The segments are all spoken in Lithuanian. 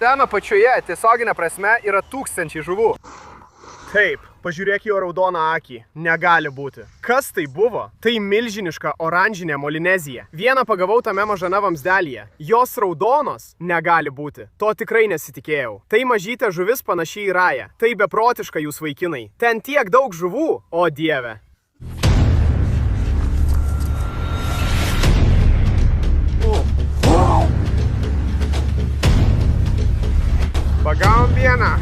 Ten apačioje tiesioginė prasme yra tūkstančiai žuvų. Taip, pažiūrėk jo raudoną akį. Negali būti. Kas tai buvo? Tai milžiniška oranžinė molinezija. Vieną pagavau tame mažame vamzdelyje. Jos raudonos negali būti. To tikrai nesitikėjau. Tai mažytė žuvis panašiai į rają. Tai beprotiška jūs vaikinai. Ten tiek daug žuvų. O dieve. Pagavom vieną.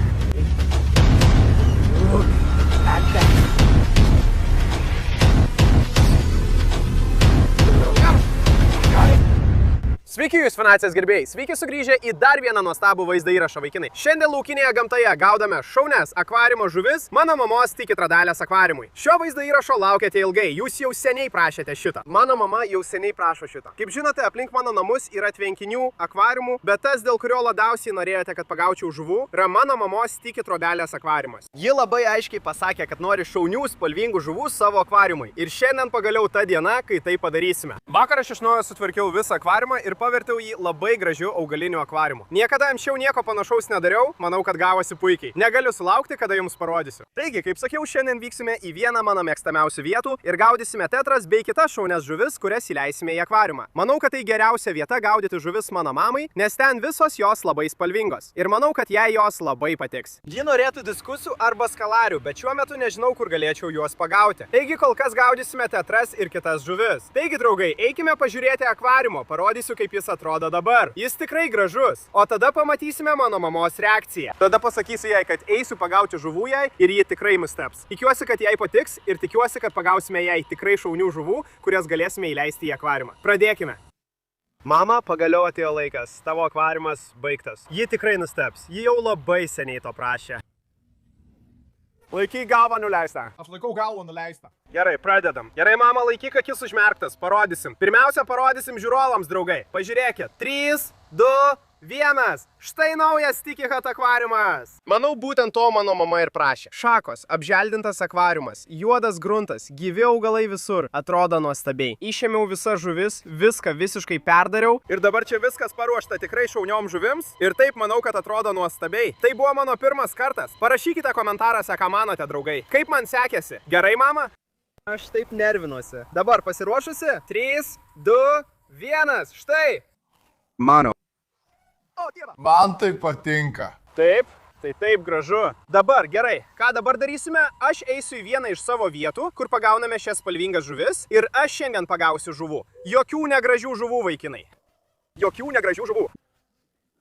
Sveiki jūs financijos gerbėjai, sveiki sugrįžę į dar vieną nuostabų vaizdo įrašą vaikinai. Šiandien laukinėje gamtoje gaudame šaunias akvariumo žuvis mano mamos Tikit Radelės akvariumui. Šio vaizdo įrašo laukėte ilgai, jūs jau seniai prašėte šitą. Mano mama jau seniai prašo šitą. Kaip žinote, aplink mano namus yra tvenkinių, akvariumų, bet tas, dėl kurio labiausiai norėjote, kad pagaučiau žuvų, yra mano mamos Tikit Radelės akvariumas. Ji labai aiškiai pasakė, kad nori šaunių, spalvingų žuvų savo akvariumui. Ir šiandien pagaliau ta diena, kai tai padarysime. Vakar aš iš naujo sutvarkiau visą akvariumą ir pavertiau jį labai gražiu augaliniu akvariumu. Niekada anksčiau nieko panašaus nedariau, manau, kad gavosi puikiai. Negaliu sulaukti, kada jums parodysiu. Taigi, kaip sakiau, šiandien vyksime į vieną mano mėgstamiausių vietų ir gaudysime tetras bei kitas šaunias žuvis, kurias įleisime į akvariumą. Manau, kad tai geriausia vieta gaudyti žuvis mano mamai, nes ten visos jos labai spalvingos. Ir manau, kad jai jos labai patiks. Ji norėtų diskusų arba skalarių, bet šiuo metu nežinau, kur galėčiau juos pagauti. Taigi, kol kas gaudysime tetras ir kitas žuvis. Taigi, draugai, eikime pažiūrėti akvariumo, parodysiu, kaip jis atrodo dabar. Jis tikrai gražus, o tada pamatysime mano mamos reakciją. Tada pasakysiu jai, kad eisiu pagauti žuvų jai ir ji tikrai nustebs. Tikiuosi, kad jai patiks ir tikiuosi, kad pagausime jai tikrai šaunių žuvų, kurias galėsime įleisti į akvariumą. Pradėkime. Mama, pagaliau atėjo laikas. Tavo akvariumas baigtas. Ji tikrai nustebs. Ji jau labai seniai to prašė. Laikyk galvą nuleistą. Aš laikau galvą nuleistą. Gerai, pradedam. Gerai, mama, laikyk akis užmerktas. Parodysim. Pirmiausia, parodysim žiūrovams, draugai. Pažiūrėkit. 3, 2, 1. Štai naujas Tikit akvariumas. Manau, būtent to mano mama ir prašė. Šakos, apželdintas akvariumas, juodas gruntas, gyvi augalai visur. Atrodo nuostabiai. Išėmiau visas žuvis, viską visiškai perdariau. Ir dabar čia viskas paruošta tikrai šauniom žuvims. Ir taip manau, kad atrodo nuostabiai. Tai buvo mano pirmas kartas. Parašykite komentaruose, ką manote, draugai. Kaip man sekėsi? Gerai, mama? Aš taip nervinuosi. Dabar pasiruošusi? 3, 2, 1. Štai. Mano. O, dieve. Man tai patinka. Taip, tai taip gražu. Dabar, gerai, ką dabar darysime? Aš eisiu į vieną iš savo vietų, kur pagauname šias spalvingas žuvis ir aš šiandien pagausiu žuvų. Jokių negražių žuvų, vaikinai. Jokių negražių žuvų.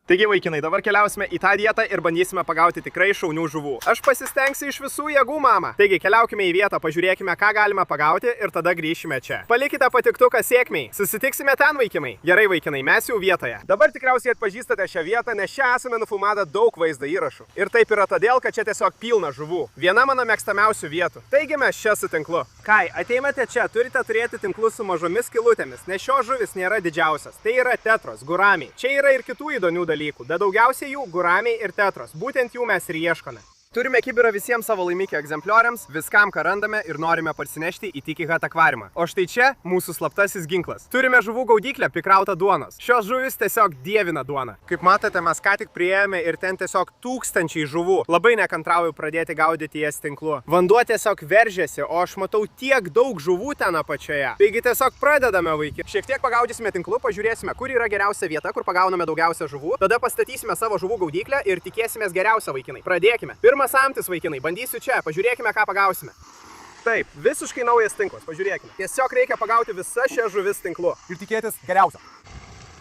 Taigi, vaikinai, dabar keliausime į tą vietą ir bandysime pagauti tikrai šaunių žuvų. Aš pasistengsiu iš visų jėgų, mama. Taigi, keliaukime į vietą, pažiūrėkime, ką galime pagauti ir tada grįšime čia. Palikite patiktuką sėkmei. Susitiksime ten, vaikinai. Gerai, vaikinai, mes jau vietoje. Dabar tikriausiai atpažįstate šią vietą, nes čia esame nufilmavę daug vaizdo įrašų. Ir taip yra todėl, kad čia tiesiog pilna žuvų. Viena mano mėgstamiausių vietų. Taigi mes čia su tinklu. Kai ateinate čia, turite turėti tinklus su mažomis skylutėmis, nes šios žuvis nėra didžiausias. Tai yra tetros, guramiai. Čia yra ir kitų įdomių dalykų, bet daugiausiai jų guramiai ir tetros. Būtent jų mes ir ieškome. Turime kibirą visiems savo laimikio egzemplioriams, viskam, ką randame ir norime parsinešti į Tikit akvariumą. O štai čia mūsų slaptasis ginklas. Turime žuvų gaudyklę prikrautą duonos. Šios žuvis tiesiog dievina duoną. Kaip matote, mes ką tik priėjome ir ten tiesiog tūkstančiai žuvų. Labai nekantrauju pradėti gaudyti jas tinklu. Vanduo tiesiog veržiasi, o aš matau tiek daug žuvų ten apačioje. Taigi tiesiog pradedame, vaikai. Šiek tiek pagaudysime tinklu, pažiūrėsime, kur yra geriausia vieta, kur pagauname daugiausia žuvų. Tada pastatysime savo žuvų gaudyklę ir tikėsimės geriausią, vaikinai. Pradėkime. Pirmas samtis, vaikinai, bandysiu čia, pažiūrėkime, ką pagausime. Taip, visiškai naujas tinklas, pažiūrėkime. Tiesiog reikia pagauti visą šią žuvis tinklu. Ir tikėtis geriausio.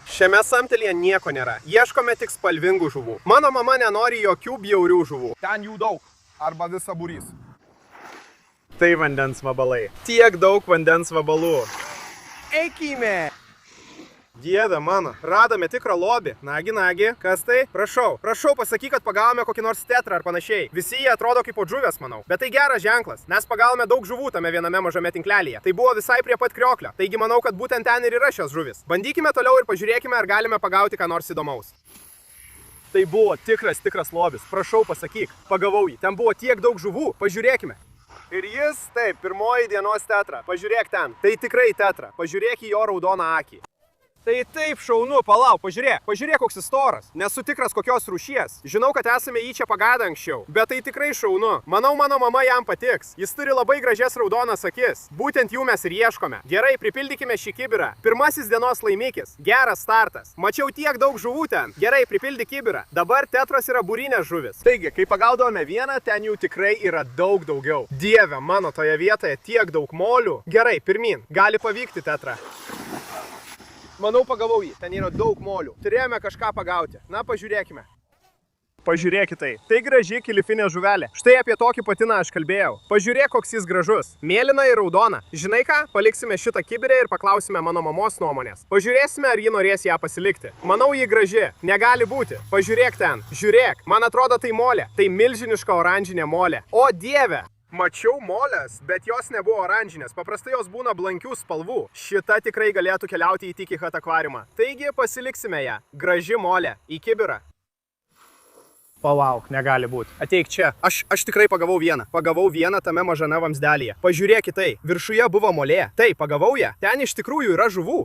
Šiame samtelyje nieko nėra. Ieškome tik spalvingų žuvų. Mano mama nenori jokių bjaurių žuvų. Ten jų daug. Arba visa būrys. Tai vandens vabalai. Tiek daug vandens vabalų. Eikime! Dieve mano, radome tikrą lobį. Nagi, kas tai? Prašau, pasakyk, kad pagavome kokį nors tetrą ar panašiai. Visi jie atrodo kaip žuvės, manau. Bet tai geras ženklas, nes pagavome daug žuvų tame viename mažame tinklelyje. Tai buvo visai prie pat krioklio. Taigi manau, kad būtent ten ir yra šios žuvis. Bandykime toliau ir pažiūrėkime, ar galime pagauti ką nors įdomaus. Tai buvo tikras lobis. Prašau, pasakyk. Pagavau jį. Ten buvo tiek daug žuvų. Pažiūrėkime. Ir jis, taip, pirmoji dienos tetra. Pažiūrėk ten. Tai tikrai tetra. Pažiūrėk į jo raudoną akį. Tai taip šaunu, palauk, pažiūrėk, koks jis storas. Nesu tikras kokios rūšies. Žinau, kad esame jį čia pagadę anksčiau, bet tai tikrai šaunu. Manau, mano mama jam patiks. Jis turi labai gražias raudonas akis. Būtent jų mes ir ieškome. Gerai, pripildykime šį kibirą. Pirmasis dienos laimikis. Geras startas. Mačiau tiek daug žuvų ten. Gerai, pripildyk kibirą. Dabar tetros yra būrinės žuvis. Taigi, kai pagaudavome vieną, ten jų tikrai yra daug daugiau. Dieve, mano toje vietoje tiek daug molių. Gerai, pirmin. Gali pavykti, tetra. Manau, pagavau jį. Ten yra daug molių. Turėjome kažką pagauti. Na, pažiūrėkime. Pažiūrėkite tai. Tai graži kilifinė žuvelė. Štai apie tokį patiną aš kalbėjau. Pažiūrėk, koks jis gražus. Mėlyna ir raudona. Žinai ką? Paliksime šitą kibirę ir paklausime mano mamos nuomonės. Pažiūrėsime, ar ji norės ją pasilikti. Manau, ji graži. Negali būti. Pažiūrėk ten. Žiūrėk. Man atrodo, tai molė. Tai milžiniška oranžinė molė. O dieve! Mačiau molės, bet jos nebuvo oranžinės. Paprastai jos būna blankių spalvų. Šita tikrai galėtų keliauti į Tiki Hut akvariumą. Taigi pasiliksime ją. Graži molė. Į kibirą. Palauk, negali būti. Ateik čia. Aš tikrai pagavau vieną. Pagavau vieną tame mažame vamsdelyje. Pažiūrėk į tai. Viršuje buvo molė. Taip, pagavau ją. Ten iš tikrųjų yra žuvų.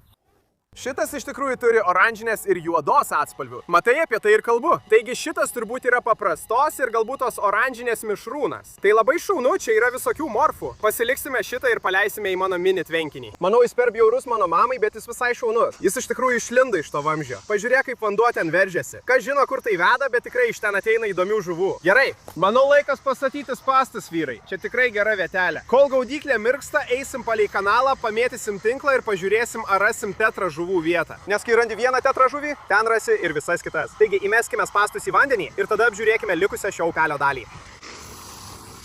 Šitas iš tikrųjų turi oranžinės ir juodos atspalvių. Matai, apie tai ir kalbu. Taigi šitas turbūt yra paprastos ir galbūt tos oranžinės mišrūnas. Tai labai šaunu, čia yra visokių morfų. Pasiliksime šitą ir paleisime į mano mini tvenkinį. Manau, jis per bjaurus mano mamai, bet jis visai šaunus. Jis iš tikrųjų išlindo iš to vamzdžio. Pažiūrėk, kaip vanduo ten veržiasi. Kas žino, kur tai veda, bet tikrai iš ten ateina įdomių žuvų. Gerai, manau, laikas pastatyti spąstus, vyrai. Čia tikrai gera vietelė. Kol gaudyklė mirksta, eisim palei kanalą, pamėtysim tinklą ir pažiūrėsim, ar rasim tetrą žuvų vietą. Nes kai randi vieną tetrą žuvį, ten rasi ir visas kitas. Taigi įmeskime spąstus į vandenį ir tada apžiūrėkime likusią šio upelio dalį.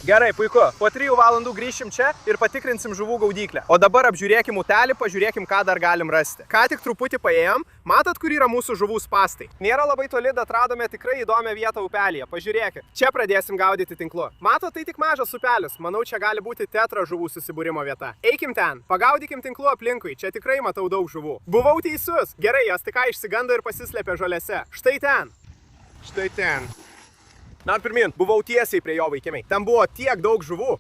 Gerai, puiku. Po 3 valandų grįšim čia ir patikrinsim žuvų gaudyklę. O dabar apžiūrėkim utelį, pažiūrėkim, ką dar galim rasti. Ką tik truputį paėjom, matot, kur yra mūsų žuvų spąstai. Nėra labai toli, atradome tikrai įdomią vietą upelyje. Pažiūrėkit. Čia pradėsim gaudyti tinklu. Matot, tai tik mažas upelis. Manau, čia gali būti tetra žuvų susibūrimo vieta. Eikim ten. Pagaudykim tinklu aplinkui. Čia tikrai matau daug žuvų. Buvau teisus. Gerai, jos tik išsigando ir pasislėpė žolėse. Štai ten. Štai ten. Na, pirmin, buvau tiesiai prie jo vaikinai. Ten buvo tiek daug žuvų.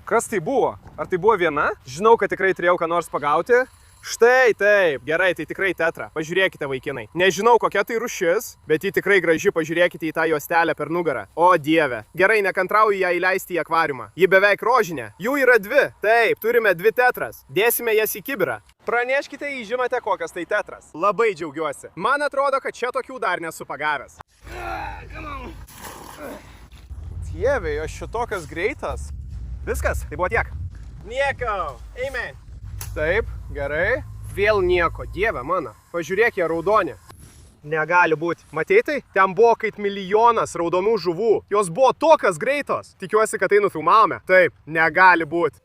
Kas tai buvo? Ar tai buvo viena? Žinau, kad tikrai turėjau ką nors pagauti. Štai taip, gerai, tai tikrai tetra. Pažiūrėkite, vaikinai. Nežinau, kokia tai rūšis, bet ji tikrai graži, pažiūrėkite į tą juostelę per nugarą. O dieve. Gerai, nekantrauju ją įleisti į akvariumą. Ji beveik rožinė. Jų yra 2. Taip, turime 2 tetras. Dėsime jas į kibirą. Praneškite, jei žinote, kokias tai tetras. Labai džiaugiuosi. Man atrodo, kad čia tokių dar nesu pagavęs. Dieve, jos šitokios greitas. Viskas, tai buvo tiek. Nieko. Eime. Taip, gerai. Vėl nieko. Dieve mano. Pažiūrėk, jie raudoni. Negali būti. Matei tai? Ten buvo kaip milijonas raudonų žuvų. Jos buvo tokios greitos. Tikiuosi, kad tai nufilmavome. Taip, negali būti.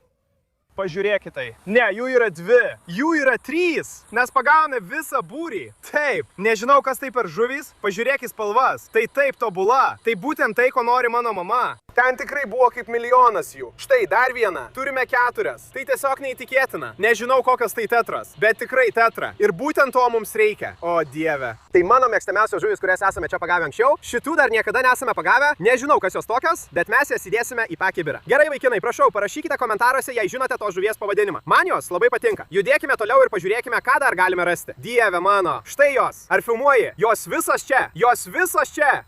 Pažiūrėkite tai. Ne, jų yra 2. Jų yra 3. Mes pagavome visą būrį. Taip. Nežinau, kas tai per žuvys. Pažiūrėk į spalvas. Tai taip tobula. Tai būtent tai, ko nori mano mama. Ten tikrai buvo kaip milijonas jų. Štai, dar viena. Turime 4. Tai tiesiog neįtikėtina. Nežinau, kokios tai tetras. Bet tikrai tetra. Ir būtent to mums reikia. O dieve. Tai mano mėgstamiausios žuvys, kurias esame čia pagavę anksčiau. Šitų dar niekada nesame pagavę. Nežinau, kas jos tokios, bet mes jas įdėsime į pakibirą. Gerai, vaikinai, prašau, parašykite komentaruose, jei žinote to žuvies pavadinimą. Man jos labai patinka. Judėkime toliau ir pažiūrėkime, ką dar galime rasti. Dieve mano. Štai jos. Ar filmuoji? Jos visos čia. Jos visos čia.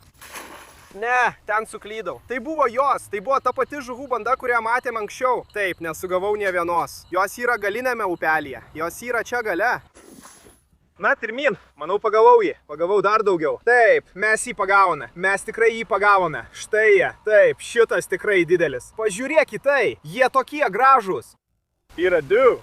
Ne, ten suklydau. Tai buvo jos. Tai buvo ta pati žuvų banda, kurią matėm anksčiau. Taip, nesugavau nė vienos. Jos yra galinėme upelyje. Jos yra čia gale. Na, pirmin. Manau, pagavau jį. Pagavau dar daugiau. Taip, mes jį pagavome. Mes tikrai jį pagavome. Štai jie. Taip, šitas tikrai didelis. Pažiūrėk į tai. Jie tokie gražūs. Yra 2.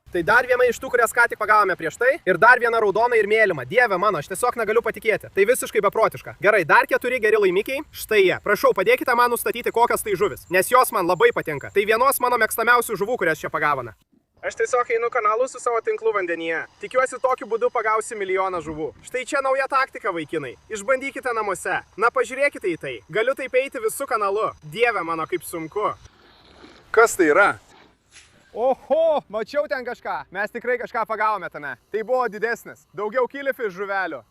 Tai dar viena iš tų, kurias ką tik pagavome prieš tai. Ir dar viena raudona ir mėlyma. Dieve mano, aš tiesiog negaliu patikėti. Tai visiškai beprotiška. Gerai, dar 4 geri laimikiai. Štai jie. Prašau, padėkite man nustatyti, kokios tai žuvis. Nes jos man labai patinka. Tai vienos mano mėgstamiausių žuvų, kurias čia pagavome. Aš tiesiog einu kanalu su savo tinklu vandenyje. Tikiuosi, tokiu būdu pagausi milijoną žuvų. Štai čia nauja taktika, vaikinai. Išbandykite namuose. Na, pažiūrėkite į tai. Galiu taip eiti visų kanalu. Dieve mano, kaip sunku. Kas tai yra? Oho, mačiau ten kažką. Mes tikrai kažką pagavome tame. Tai buvo didesnis. Daugiau kilifiš žuvelių.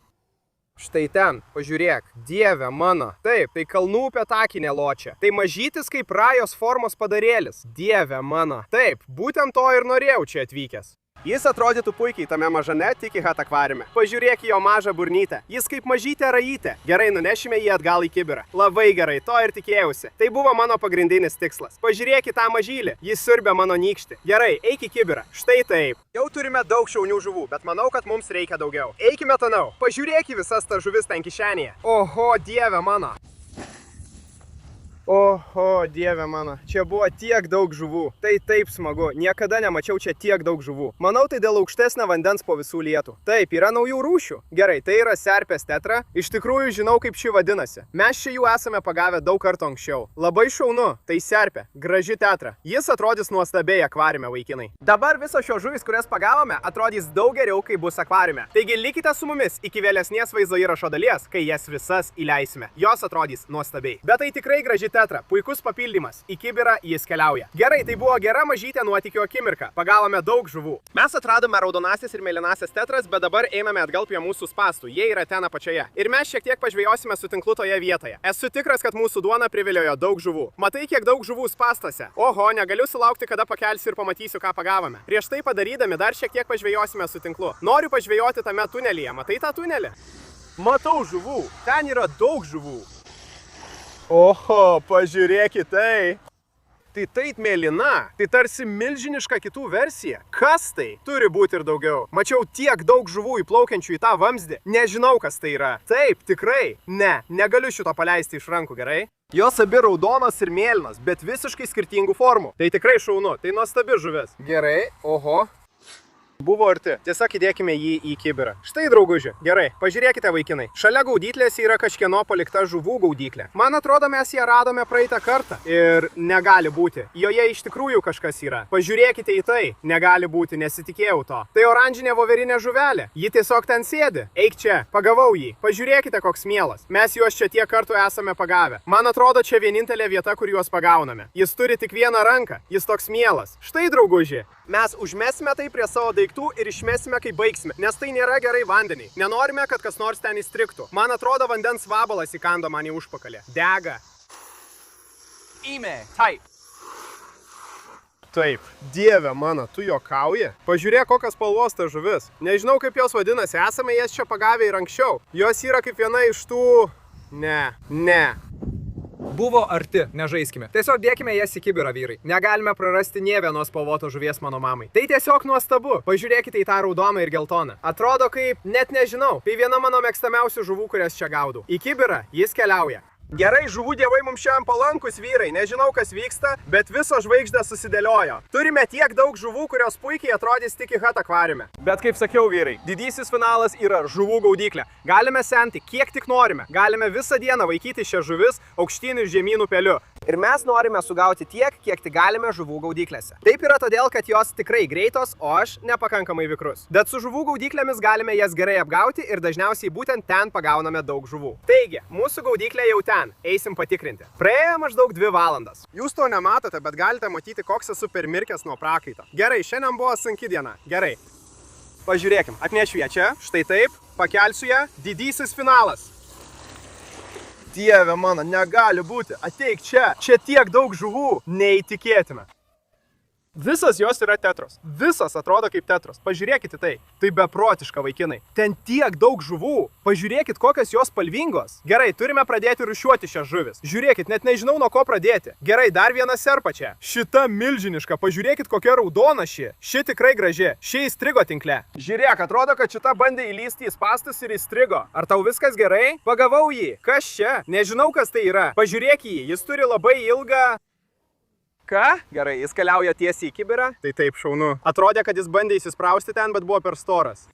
Štai ten, pažiūrėk. Dieve mano. Taip, tai kalnų upėtakinė ločia. Tai mažytis kaip rajos formos padarėlis. Dieve mano. Taip, būtent to ir norėjau čia atvykęs. Jis atrodytų puikiai tame mažame Tiki Hut akvariume. Pažiūrėk į jo mažą burnytę. Jis kaip mažytė rajytė. Gerai, nunešime jį atgal į kibirą. Labai gerai, to ir tikėjausi. Tai buvo mano pagrindinis tikslas. Pažiūrėk į tą mažylį. Jis siurbia mano nykštį. Gerai, eik į kibirą. Štai taip. Jau turime daug šaunių žuvų, bet manau, kad mums reikia daugiau. Eikime toliau. Pažiūrėk į visas tas žuvis ten kišenėje. Oho, dieve mano. Oho, dieve mano, čia buvo tiek daug žuvų. Tai taip smagu, niekada nemačiau čia tiek daug žuvų. Manau, tai dėl aukštesnio vandens po visų lietų. Taip, yra naujų rūšių. Gerai, tai yra serpės tetra. Iš tikrųjų žinau, kaip ši vadinasi. Mes čia jų esame pagavę daug kartų anksčiau. Labai šaunu, tai serpė, graži tetra. Jis atrodys nuostabiai akvariume, vaikinai. Dabar visos šios žuvys, kurias pagavome, atrodys daug geriau, kai bus akvariume. Taigi likite su mumis iki vėlesnės vaizdo įrašo dalies, kai jas visas įleisime. Jos atrodys nuostabiai. Bet tai tikrai graži tetra, puikus papildymas. Į kibirą jis keliauja. Gerai, tai buvo gera mažytė nuotykio akimirka. Pagavome daug žuvų. Mes atradome raudonasis ir mėlynasias tetras, bet dabar einame atgal prie mūsų spąstų. Jie yra ten apačioje. Ir mes šiek tiek pažvejosime su tinklu toje vietoje. Esu tikras, kad mūsų duona priviliojo daug žuvų. Matai, kiek daug žuvų spąstuose. Oho, negaliu sulaukti, kada pakelsiu ir pamatysiu, ką pagavome. Prieš tai padarydami dar šiek tiek pažvejosime su tinklu. Noriu pažvejoti tame tunelyje. Matai tą tunelį? Matau žuvų. Ten yra daug žuvų. Oho, pažiūrėkit tai. Tai taip mėlyna, tai tarsi milžiniška kitų versija. Kas tai? Turi būti ir daugiau. Mačiau tiek daug žuvų įplaukiančių į tą vamzdį. Nežinau, kas tai yra. Taip, tikrai. Ne, negaliu šito paleisti iš rankų, gerai? Jos abi raudonos ir mėlynos, bet visiškai skirtingų formų. Tai tikrai šaunu, tai nuostabi žuvis. Gerai, oho. Buvo arti. Tiesiog įdėkime jį į kibirą. Štai, drauguži. Gerai, pažiūrėkite, vaikinai. Šalia gaudyklės yra kažkieno palikta žuvų gaudyklė. Man atrodo, mes ją radome praeitą kartą. Ir negali būti. Joje iš tikrųjų kažkas yra. Pažiūrėkite į tai. Negali būti, nesitikėjau to. Tai oranžinė voverinė žuvelė. Ji tiesiog ten sėdi. Eik čia, pagavau jį. Pažiūrėkite, koks mielas. Mes juos čia tiek kartų esame pagavę. Man atrodo, čia vienintelė vieta, kur juos pagauname. Jis turi tik vieną ranką. Jis toks mielas. Štai, drauguži. Mes užmesime tai prie savo daiktų ir išmesime, kai baigsime, nes tai nėra gerai vandeniai. Nenorime, kad kas nors ten įstriktų. Man atrodo, vandens vabalas įkando man į užpakalį. Dega. Ime. Taip. Taip. Dieve mano, tu juokauji? Pažiūrėk, kokios spalvos ta žuvis. Nežinau, kaip jos vadinasi, esame jas čia pagavę ir anksčiau. Jos yra kaip viena iš tų... Ne. Buvo arti, nežaiskime. Tiesiog dėkime jas į kibirą, vyrai. Negalime prarasti nė vienos spalvotos žuvies mano mamai. Tai tiesiog nuostabu. Pažiūrėkite į tą raudoną ir geltoną. Atrodo kaip, net nežinau, tai viena mano mėgstamiausių žuvų, kurias čia gaudau. Į kibirą jis keliauja. Gerai, žuvų dievai mums šiandien palankus, vyrai. Nežinau, kas vyksta, bet visos žvaigždės susidėliojo. Turime tiek daug žuvų, kurios puikiai atrodys Tiki Hut akvariume. Bet kaip sakiau, vyrai, didysis finalas yra žuvų gaudyklė. Galime senti kiek tik norime. Galime visą dieną vaikyti šią žuvis aukštyn ir žemyn upeliu. Ir mes norime sugauti tiek, kiek tik galime žuvų gaudyklėse. Taip yra todėl, kad jos tikrai greitos, o aš nepakankamai vikrus. Bet su žuvų gaudyklėmis galime jas gerai apgauti ir dažniausiai būtent ten pagauname daug žuvų. Taigi, mūsų gaudyklė jau ten. Eisim patikrinti. Praėjo maždaug 2 valandas. Jūs to nematote, bet galite matyti, koks esu permirkęs nuo prakaito. Gerai, šiandien buvo sunki diena. Gerai. Pažiūrėkim, atnešiu ją čia, štai taip, pakelsiu ją, didysis finalas. Dieve mano, negali būti. Ateik čia. Čia tiek daug žuvų. Neįtikėtina. Visas jos yra tetros. Visas atrodo kaip tetros. Pažiūrėkite tai. Tai beprotiška, vaikinai. Ten tiek daug žuvų. Pažiūrėkit, kokios jos spalvingos. Gerai, turime pradėti rūšiuoti šias žuvis. Žiūrėkit, net nežinau, nuo ko pradėti. Gerai, dar viena serpa čia. Šita milžiniška. Pažiūrėkit, kokia raudona ši. Ši tikrai graži. Ši įstrigo tinkle. Žiūrėk, atrodo, kad šita bandė įlysti į spąstus ir įstrigo. Ar tau viskas gerai? Pagavau jį. Kas čia? Nežinau, kas tai yra. Pažiūrėk jį. Jis turi labai ilgą... Ką? Gerai, jis keliauja tiesiai į kibirą. Tai taip, šaunu. Atrodė, kad jis bandė įsisprausti ten, bet buvo per storas.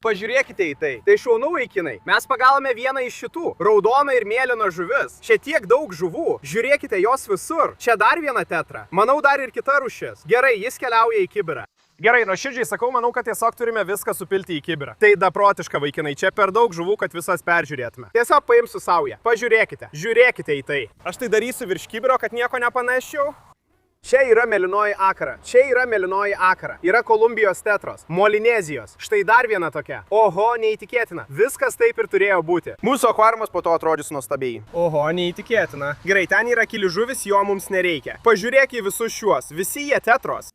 Pažiūrėkite į tai. Tai šaunu, vaikinai. Mes pagavome vieną iš šitų. Raudoną ir mėlyną žuvis. Čia tiek daug žuvų. Žiūrėkite jos visur. Čia dar viena tetra. Manau, dar ir kita rūšis. Gerai, jis keliauja į kibirą. Gerai, nuoširdžiai sakau, manau, kad tiesiog turime viską supilti į kibirą. Tai beprotiška, vaikinai. Čia per daug žuvų, kad visas peržiūrėtume. Tiesiog paimsiu saują. Pažiūrėkite. Žiūrėkite į tai. Aš tai darysiu virš kibiro, kad nieko nepanašiau. Čia yra mėlynoji akara. Čia yra mėlynoji akara. Yra Kolumbijos tetros. Molinezijos. Štai dar viena tokia. Oho, neįtikėtina. Viskas taip ir turėjo būti. Mūsų akvariumas po to atrodys nuostabiai. Oho, neįtikėtina. Gerai, ten yra keli žuvis, jo mums nereikia. Pažiūrėk į visus šiuos. Visi jie tetros.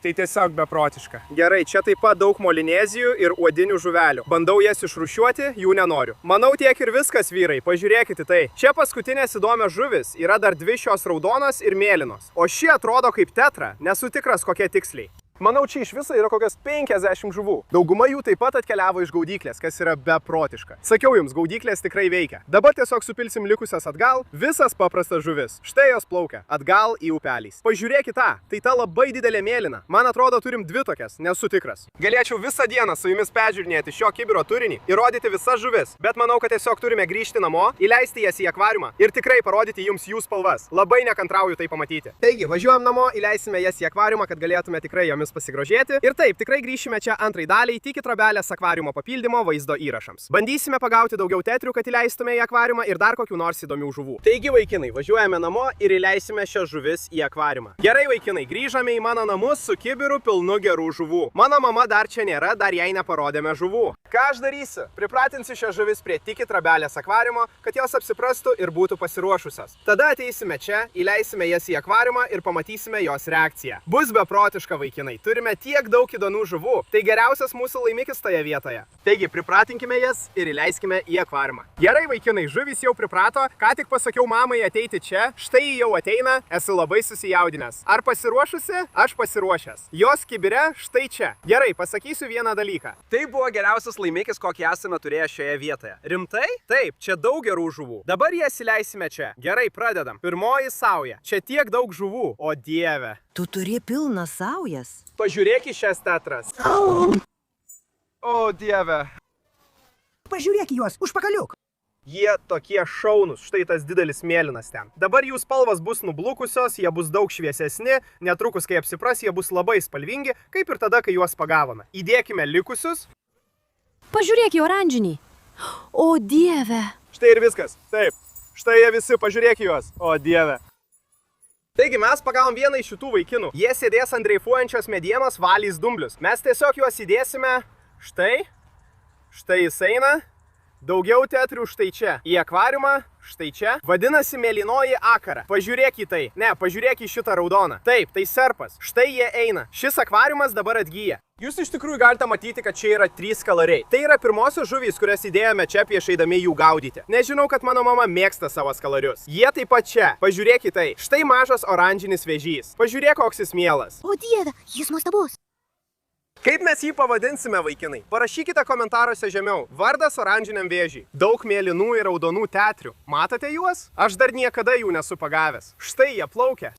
Tai tiesiog beprotiška. Gerai, čia taip pat daug molinezijų ir uodinių žuvelių. Bandau jas išrūšiuoti, jų nenoriu. Manau tiek ir viskas, vyrai, pažiūrėkite tai. Čia paskutinės įdomios žuvis, yra dar dvi šios raudonos ir mėlynos. O ši atrodo kaip tetra, nesu tikras kokia tiksliai. Manau, čia iš viso yra kokios 50 žuvų. Dauguma jų taip pat atkeliavo iš gaudyklės, kas yra beprotiška. Sakiau jums, gaudyklės tikrai veikia. Dabar tiesiog supilsim likusias atgal, visas paprastas žuvis. Štai jos plaukia, atgal į upelys. Pažiūrėkit tą, tai ta labai didelė mėlyna. Man atrodo, turim dvi tokias, nesu tikras. Galėčiau visą dieną su jumis peržiūrinėti šio kibiro turinį, įrodyti visas žuvis, bet manau, kad tiesiog turime grįžti namo, įleisti jas į akvariumą ir tikrai parodyti jums jų spalvas. Labai nekantrauju tai pamatyti. Taigi, važiuojam namo, įleisime jas į akvariumą, kad galėtume tikrai jomis pasigrožėti. Ir taip, tikrai grįšime čia antrai daliai, tik į trobelės akvariumo papildymo vaizdo įrašams. Bandysime pagauti daugiau tetrių, kad įleistume į akvariumą ir dar kokių nors įdomių žuvų. Taigi, vaikinai, važiuojame namo ir įleisime šias žuvis į akvariumą. Gerai, vaikinai, grįžame į mano namus su kibiru pilnu gerų žuvų. Mano mama dar čia nėra, dar jai neparodėme žuvų. Ką aš darysiu? Pripratinsiu šias žuvis prie tik į trobelės akvariumo, kad jos apsiprastų ir būtų pasiruošusios. Tada ateisime čia, įleisime jas į akvariumą ir pamatysime jos reakciją. Bus beprotiška, vaikinai. Turime tiek daug įdomių žuvų, tai geriausias mūsų laimikis toje vietoje. Taigi, pripratinkime jas ir įleiskime į akvariumą. Gerai, vaikinai, žuvys jau priprato, ką tik pasakiau mamai ateiti čia, štai ji jau ateina, esu labai susijaudinęs. Ar pasiruošusi? Aš pasiruošęs. Jos kibire štai čia. Gerai, pasakysiu vieną dalyką. Tai buvo geriausias laimikis, kokį esame turėję šioje vietoje. Rimtai? Taip, čia daug gerų žuvų. Dabar jas įleisime čia. Gerai, pradedam. Pirmoji sauja. Čia tiek daug žuvų, o dieve. Tu turi pilnas saujas. Pažiūrėk į šias tetras. O dieve. Pažiūrėk į juos, užpakaliuk. Jie tokie šaunus, štai tas didelis mėlynas ten. Dabar jų spalvos bus nublukusios, jie bus daug šviesesni, netrukus kai apsipras, jie bus labai spalvingi, kaip ir tada, kai juos pagavome. Įdėkime likusius. Pažiūrėk į oranžinį. O dieve. Štai ir viskas. Taip. Štai jie visi, pažiūrėk į juos. O dieve. Taigi mes pagavom vieną iš šitų vaikinų. Jie sėdės ant dreifuojančios medienos, valys dumblius. Mes tiesiog juos įdėsime štai. Štai jis eina. Daugiau tetrių štai čia. Į akvariumą štai čia. Vadinasi mėlynoji akara. Pažiūrėk į tai. Ne, pažiūrėk į šitą raudoną. Taip, tai serpas. Štai jie eina. Šis akvariumas dabar atgyja. Jūs iš tikrųjų galite matyti, kad čia yra 3 skalariai. Tai yra pirmosios žuvys, kurias įdėjome čia prieš eidami jų gaudyti. Nežinau, kad mano mama mėgsta savo skalarius. Jie taip pat čia. Pažiūrėk į tai. Štai mažas oranžinis vėžys. Pažiūrėk, koks jis mielas. O dieve, jis nuostabus. Kaip mes jį pavadinsime, vaikinai? Parašykite komentaruose žemiau. Vardas oranžiniam vėžiui. Daug mėlynų ir raudonų tetrių. Matote juos? Aš dar niekada jų nesu pagavęs. Štai jie plaukia.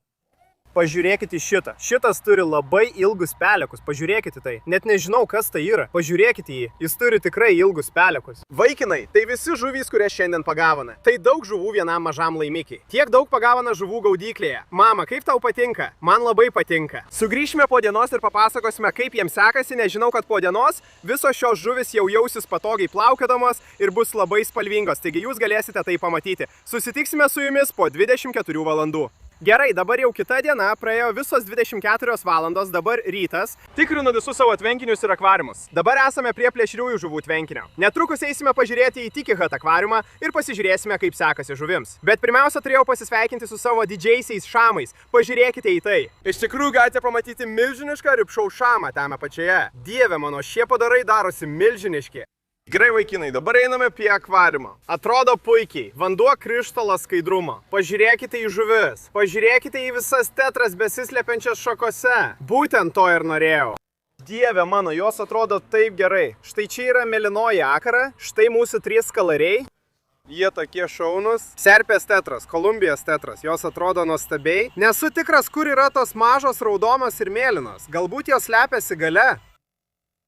Pažiūrėkite šitą. Šitas turi labai ilgus pelekus. Pažiūrėkite tai. Net nežinau, kas tai yra. Pažiūrėkite jį. Jis turi tikrai ilgus pelekus. Vaikinai, tai visi žuvys, kurias šiandien pagavome. Tai daug žuvų vienam mažam laimikiai. Tiek daug pagavome žuvų gaudyklėje. Mama, kaip tau patinka? Man labai patinka. Sugrįšime po dienos ir papasakosime, kaip jiems sekasi. Nežinau, kad po dienos visos šios žuvis jau jausis patogiai plaukiodamos ir bus labai spalvingos. Taigi jūs galėsite tai pamatyti. Susitiksime su jumis po 24 valandų. Gerai, dabar jau kita diena, praėjo visos 24 valandos, dabar rytas. Tikrinu visus savo tvenkinius ir akvariumus. Dabar esame prie plėšriųjų žuvų tvenkinio. Netrukus eisime pažiūrėti į Tikihat akvariumą ir pasižiūrėsime, kaip sekasi žuvims. Bet pirmiausia, turėjau pasisveikinti su savo didžiaisiais šamais. Pažiūrėkite į tai. Iš tikrųjų galite pamatyti milžinišką ripšau šamą ten apačioje. Dieve mano, šie padarai darosi milžiniški. Gerai, vaikinai, dabar einame prie akvariumo. Atrodo puikiai. Vanduo krištolo skaidrumo. Pažiūrėkite į žuvis. Pažiūrėkite į visas tetras besislepiančias šakose. Būtent to ir norėjau. Dieve mano, jos atrodo taip gerai. Štai čia yra mėlynoji akara. Štai mūsų 3 skalariai. Jie tokie šaunus. Serpės tetras, Kolumbijos tetras. Jos atrodo nuostabiai. Nesu tikras, kur yra tos mažos raudonos ir mėlynos. Galbūt jos slepiasi gale.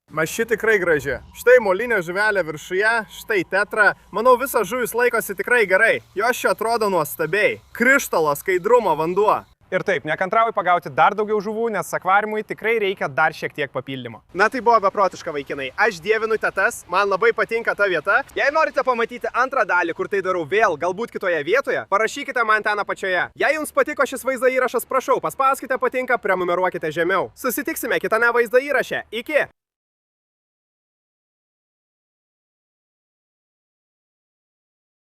Maši tikrai graži. Štai molinė žuvelė viršuje, štai tetra. Manau, visas žuvis laikosi tikrai gerai. Jos čia atrodo nuostabiai. Krištolo skaidrumo vanduo. Ir taip, nekantrauju pagauti dar daugiau žuvų, nes akvariumui tikrai reikia dar šiek tiek papildymo. Na tai buvo beprotiška, vaikinai. Aš dievinu tetas, man labai patinka ta vieta. Jei norite pamatyti antrą dalį, kur tai darau vėl, galbūt kitoje vietoje, parašykite man ten apačioje. Jei jums patiko šis vaizdo įrašas, prašau, paspauskite patinka, prenumeruokite žemiau. Susitiksime kitame vaizdo įraše. Iki!